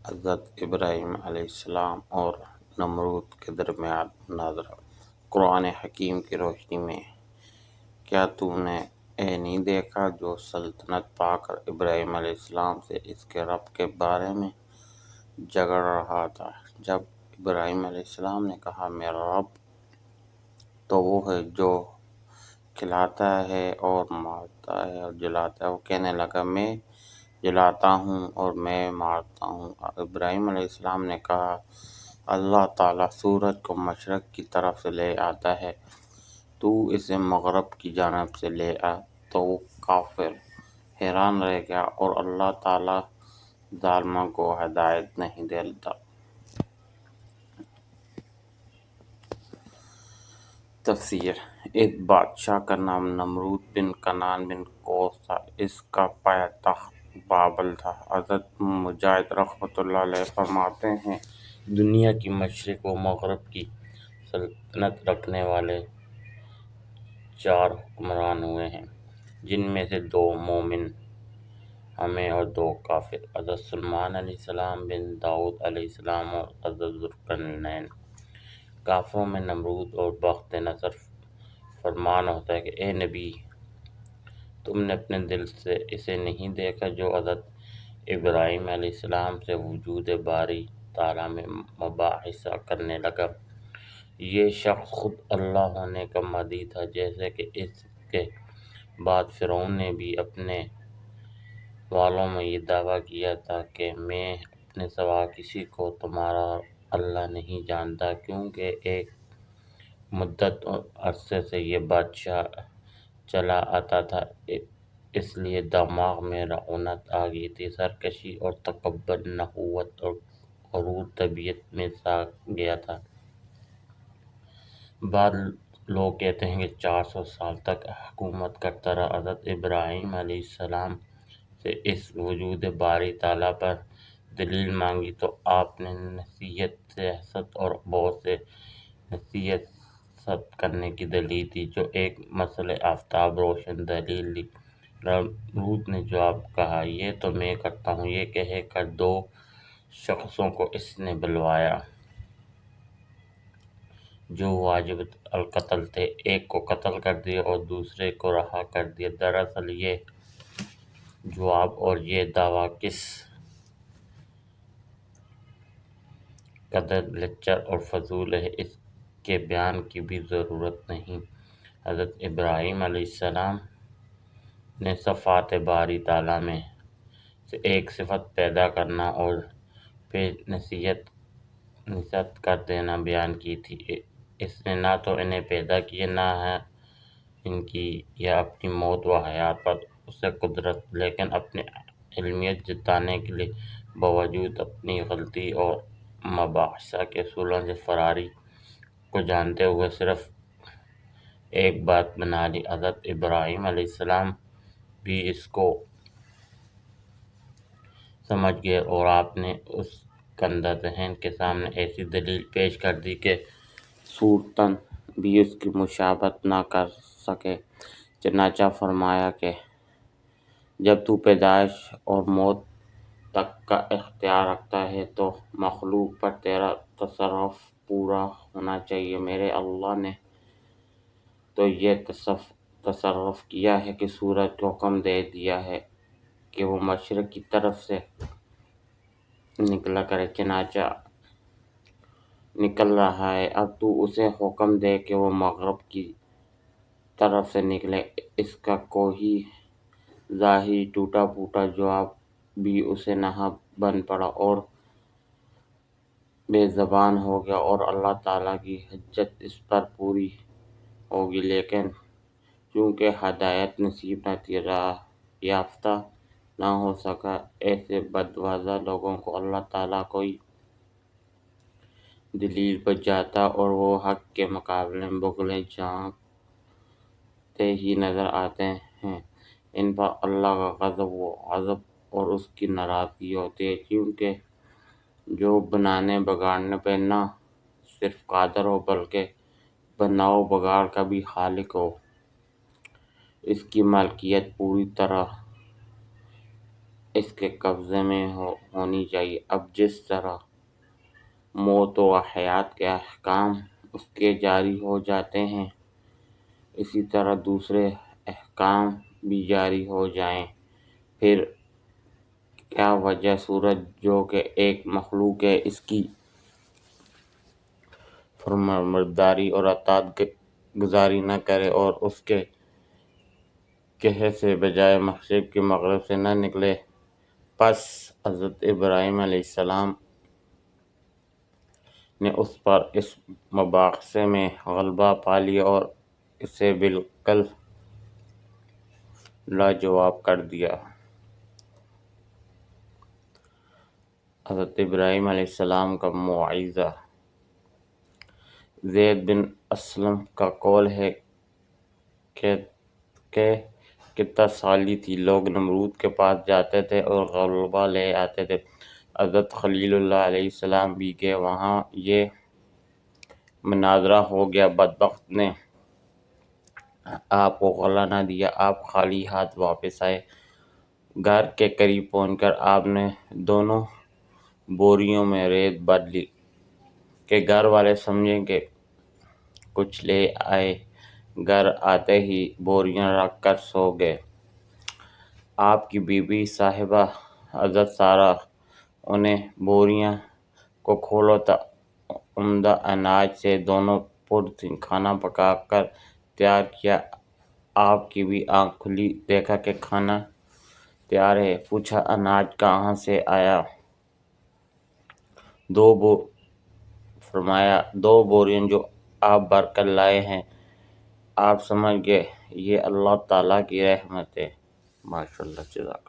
حضرت ابراہیم علیہ السلام اور نمرود کے درمیان مناظرہ۔ قرآن حکیم کی روشنی میں، کیا تو نے نہیں دیکھا جو سلطنت پا کر ابراہیم علیہ السلام سے اس کے رب کے بارے میں جھگڑ رہا تھا؟ جب ابراہیم علیہ السلام نے کہا میرا رب تو وہ ہے جو کھلاتا ہے اور مارتا ہے اور جلاتا ہے، وہ کہنے لگا میں جلاتا ہوں اور میں مارتا ہوں۔ ابراہیم علیہ السلام نے کہا اللہ تعالیٰ سورج کو مشرق کی طرف سے لے آتا ہے، تو اسے مغرب کی جانب سے لے آ، تو وہ کافر حیران رہ گیا اور اللہ تعالیٰ ظالموں کو ہدایت نہیں دیتا۔ تفسیر۔ ایک بادشاہ کا نام نمرود بن کنعان بن قوس تھا، اس کا پائتخت بابل تھا۔ حضرت مجاہد رحمۃ اللہ علیہ فرماتے ہیں دنیا کی مشرق و مغرب کی سلطنت رکھنے والے 4 حکمران ہوئے ہیں، جن میں سے 2 مومن ہمیں اور 2 کافر، حضرت سلیمان علیہ السلام بن داؤد علیہ السلام اور حضرت ذوالقرنین۔ کافروں میں نمرود اور بخت نصر فرمان ہوتا ہے کہ اے نبی، تم نے اپنے دل سے اسے نہیں دیکھا جو حضرت ابراہیم علیہ السلام سے وجود باری تعالیٰ میں مباحثہ کرنے لگا۔ یہ شخص خود اللہ ہونے کا مدعی تھا، جیسے کہ اس کے بعد فرعون نے بھی اپنے والوں میں یہ دعویٰ کیا تھا کہ میں اپنے سوا کسی کو تمہارا اللہ نہیں جانتا، کیونکہ ایک مدت اور عرصے سے یہ بادشاہ چلا آتا تھا، اس لیے دماغ میں رعونت آ گئی تھی، سرکشی اور تکبر، نحوت اور غرور طبیعت میں سا گیا تھا۔ بعض لوگ کہتے ہیں کہ 400 سال تک حکومت کرتا رہا۔ حضرت ابراہیم علیہ السلام سے اس وجود باری تعالیٰ پر دلیل مانگی تو آپ نے نصیحت، سیاست اور بہت سے نصیحت کرنے کی دلیل دی، جو ایک مثل آفتاب روشن دلیل لی۔ نمرود نے جواب کہا یہ تو میں کرتا ہوں، یہ کہہ کر 2 شخصوں کو اس نے بلوایا جو واجب القتل تھے، ایک کو قتل کر دیا اور دوسرے کو رہا کر دیا۔ دراصل یہ جواب اور یہ دعویٰ کس قدر لچر اور فضول ہے، اس کے بیان کی بھی ضرورت نہیں۔ حضرت ابراہیم علیہ السلام نے صفات باری تعالیٰ میں سے ایک صفت پیدا کرنا اور پھر نصیحت کر دینا بیان کی تھی۔ اس نے نہ تو انہیں پیدا کیا، نہ ہے ان کی یا اپنی موت و حیات پر اسے قدرت، لیکن اپنی علمیت جتانے کے لیے باوجود اپنی غلطی اور مباحثہ کے اصولوں سے فراری کو جانتے ہوئے صرف ایک بات بنا لی۔ حضرت ابراہیم علیہ السلام بھی اس کو سمجھ گئے اور آپ نے اس گندا ذہن کے سامنے ایسی دلیل پیش کر دی کہ صورتاً بھی اس کی مشابہت نہ کر سکے۔ چنانچہ فرمایا کہ جب تو پیدائش اور موت تک کا اختیار رکھتا ہے تو مخلوق پر تیرا تصرف پورا ہونا چاہیے۔ میرے اللہ نے تو یہ تصرف کیا ہے کہ سورج کو حکم دے دیا ہے کہ وہ مشرق کی طرف سے نکلا کرے، چنانچہ نکل رہا ہے، اب تو اسے حکم دے کہ وہ مغرب کی طرف سے نکلے۔ اس کا کوئی ظاہری ٹوٹا پھوٹا جواب بھی اسے نہ بن پڑا اور بے زبان ہو گیا اور اللہ تعالیٰ کی حجت اس پر پوری ہوگی، لیکن چونکہ ہدایت نصیب نہ تھی، راہ یافتہ نہ ہو سکا، ایسے بدوضع لوگوں کو اللہ تعالیٰ کوئی دلیل بجاتا اور وہ حق کے مقابلے میں بغلیں جھانکتے ہی نظر آتے ہیں۔ ان پر اللہ کا غضب و غضب اور اس کی ناراضگی ہوتی ہے، کیونکہ جو بنانے بگاڑنے پہ نہ صرف قادر ہو بلکہ بناؤ بگاڑ کا بھی خالق ہو، اس کی ملکیت پوری طرح اس کے قبضے میں ہونی چاہیے۔ اب جس طرح موت و حیات کے احکام اس کے جاری ہو جاتے ہیں، اسی طرح دوسرے احکام بھی جاری ہو جائیں۔ پھر کیا وجہ سورج جو کہ ایک مخلوق ہے، اس کی فرمانبرداری اور اطاعت گزاری نہ کرے اور اس کے کہے سے بجائے مشرق کے مغرب سے نہ نکلے؟ پس حضرت ابراہیم علیہ السلام نے اس پر اس مباحثے میں غلبہ پا لیا اور اسے بالکل لاجواب کر دیا۔ حضرت ابراہیم علیہ السلام کا معجزہ۔ زید بن اسلم کا قول ہے کہ کتنا سالی تھی، لوگ نمرود کے پاس جاتے تھے اور غلبہ لے آتے تھے۔ حضرت خلیل اللہ علیہ السلام بھی گئے، وہاں یہ مناظرہ ہو گیا۔ بدبخت نے آپ کو غلہ نہ دیا، آپ خالی ہاتھ واپس آئے۔ گھر کے قریب پہنچ کر آپ نے دونوں بوریوں میں ریت بھر لی کہ گھر والے سمجھیں کہ کچھ لے آئے۔ گھر آتے ہی بوریاں رکھ کر سو گئے۔ آپ کی بی بی صاحبہ حضرت سارہ، انہیں بوریوں کو کھولا تو عمدہ اناج سے دونوں پر تھیں، کھانا پکا کر تیار کیا۔ آپ کی بھی آنکھ کھلی، دیکھا کہ کھانا تیار ہے۔ پوچھا اناج کہاں سے آیا؟ فرمایا 2 بوریاں جو آپ بھر کر لائے ہیں۔ آپ سمجھ گئے یہ اللہ تعالیٰ کی رحمت ہے۔ ماشاءاللہ، جزاک اللہ۔